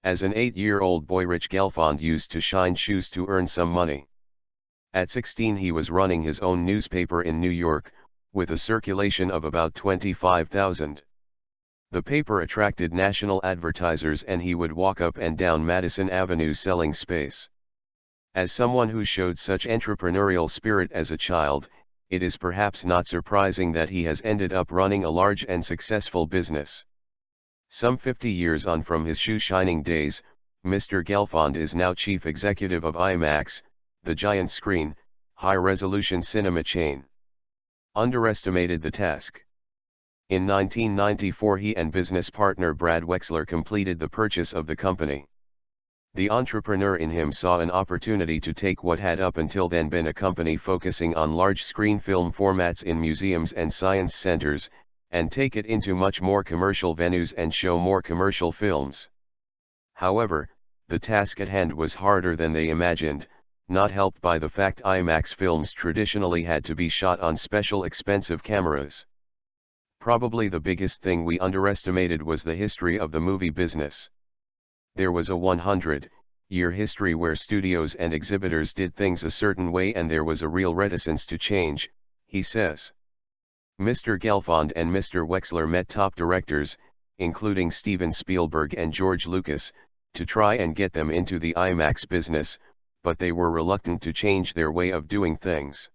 As an 8-year-old boy, Rich Gelfond used to shine shoes to earn some money. At 16 he was running his own newspaper in New York, with a circulation of about 25,000. The paper attracted national advertisers and he would walk up and down Madison Avenue selling space. As someone who showed such entrepreneurial spirit as a child, it is perhaps not surprising that he has ended up running a large and successful business. Some 50 years on from his shoe-shining days, Mr. Gelfond is now chief executive of Imax, the giant screen, high-resolution cinema chain. Underestimated the task. In 1994 he and business partner Brad Wechsler completed the purchase of the company. The entrepreneur in him saw an opportunity to take what had up until then been a company focusing on large-screen film formats in museums and science centers, and take it into much more commercial venues and show more commercial films. However, the task at hand was harder than they imagined, not helped by the fact IMAX films traditionally had to be shot on special expensive cameras. Probably the biggest thing we underestimated was the history of the movie business. There was a 100-year history where studios and exhibitors did things a certain way and there was a real reticence to change, he says. Mr. Gelfond and Mr. Wechsler met top directors, including Steven Spielberg and George Lucas, to try and get them into the IMAX business, but they were reluctant to change their way of doing things.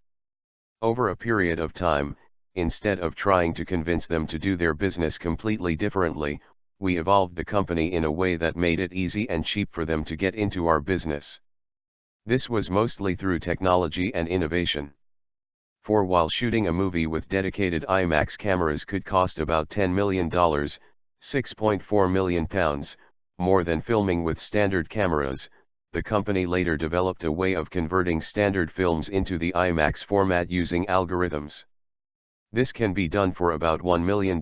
Over a period of time, instead of trying to convince them to do their business completely differently, we evolved the company in a way that made it easy and cheap for them to get into our business. This was mostly through technology and innovation. For while shooting a movie with dedicated IMAX cameras could cost about $10 million, £6.4 million, more than filming with standard cameras, the company later developed a way of converting standard films into the IMAX format using algorithms. This can be done for about $1 million.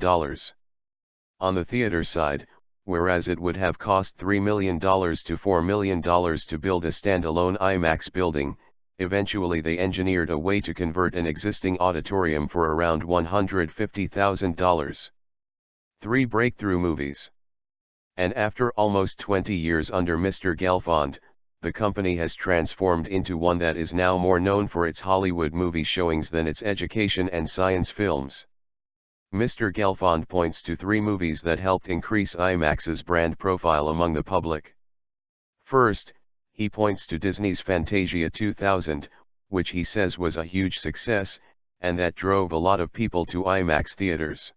On the theater side, whereas it would have cost $3 million to $4 million to build a standalone IMAX building, eventually they engineered a way to convert an existing auditorium for around $150,000. 3 breakthrough movies. And after almost 20 years under Mr. Gelfond, the company has transformed into one that is now more known for its Hollywood movie showings than its education and science films. Mr. Gelfond points to 3 movies that helped increase IMAX's brand profile among the public. First, he points to Disney's Fantasia 2000, which he says was a huge success, and that drove a lot of people to IMAX theaters.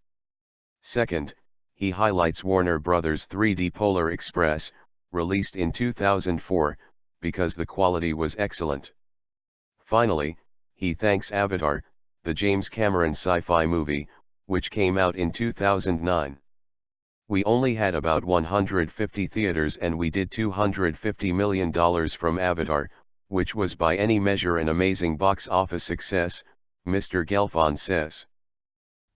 Second, he highlights Warner Bros.' 3D Polar Express, released in 2004, because the quality was excellent. Finally, he thanks Avatar, the James Cameron sci-fi movie, which came out in 2009. We only had about 150 theaters and we did $250 million from Avatar, which was by any measure an amazing box office success, Mr. Gelfond says.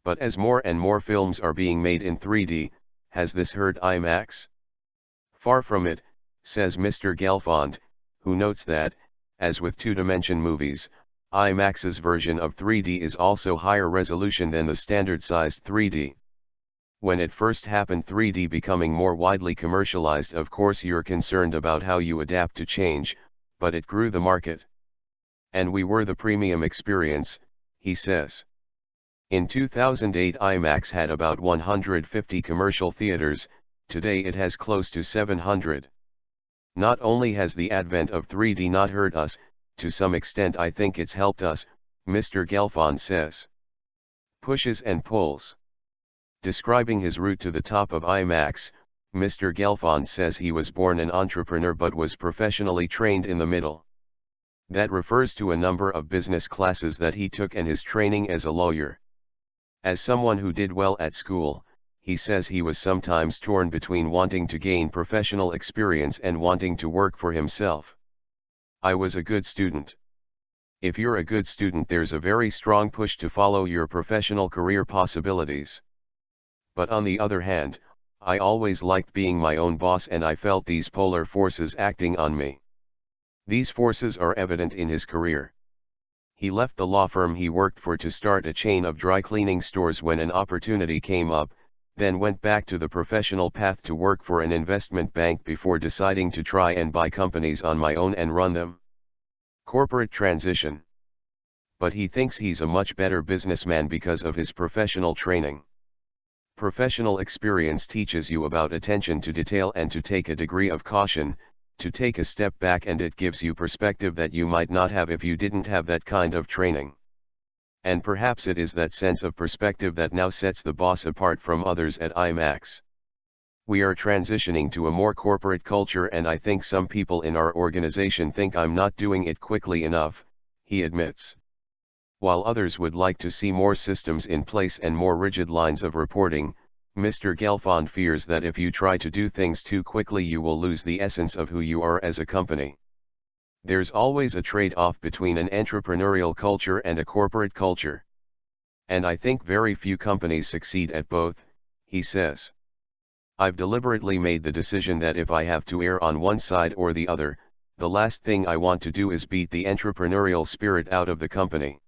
But as more and more films are being made in 3D, has this hurt IMAX? Far from it, says Mr. Gelfond, who notes that, as with two-dimension movies, IMAX's version of 3D is also higher resolution than the standard-sized 3D. When it first happened, 3D becoming more widely commercialized, of course you're concerned about how you adapt to change, but it grew the market. And we were the premium experience, he says. In 2008 IMAX had about 150 commercial theaters, today it has close to 700. Not only has the advent of 3D not hurt us, to some extent I think it's helped us, Mr. Gelfond says. Pushes and pulls. Describing his route to the top of IMAX, Mr. Gelfond says he was born an entrepreneur but was professionally trained in the middle. That refers to a number of business classes that he took and his training as a lawyer. As someone who did well at school, he says he was sometimes torn between wanting to gain professional experience and wanting to work for himself. I was a good student. If you're a good student, there's a very strong push to follow your professional career possibilities. But on the other hand, I always liked being my own boss and I felt these polar forces acting on me. These forces are evident in his career. He left the law firm he worked for to start a chain of dry cleaning stores when an opportunity came up, then went back to the professional path to work for an investment bank before deciding to try and buy companies on my own and run them. Corporate transition. But he thinks he's a much better businessman because of his professional training. Professional experience teaches you about attention to detail and to take a degree of caution, to take a step back, and it gives you perspective that you might not have if you didn't have that kind of training. And perhaps it is that sense of perspective that now sets the boss apart from others at Imax. We are transitioning to a more corporate culture, and I think some people in our organization think I'm not doing it quickly enough, he admits. While others would like to see more systems in place and more rigid lines of reporting, Mr. Gelfond fears that if you try to do things too quickly you will lose the essence of who you are as a company. There's always a trade-off between an entrepreneurial culture and a corporate culture. And I think very few companies succeed at both, he says. I've deliberately made the decision that if I have to err on one side or the other, the last thing I want to do is beat the entrepreneurial spirit out of the company.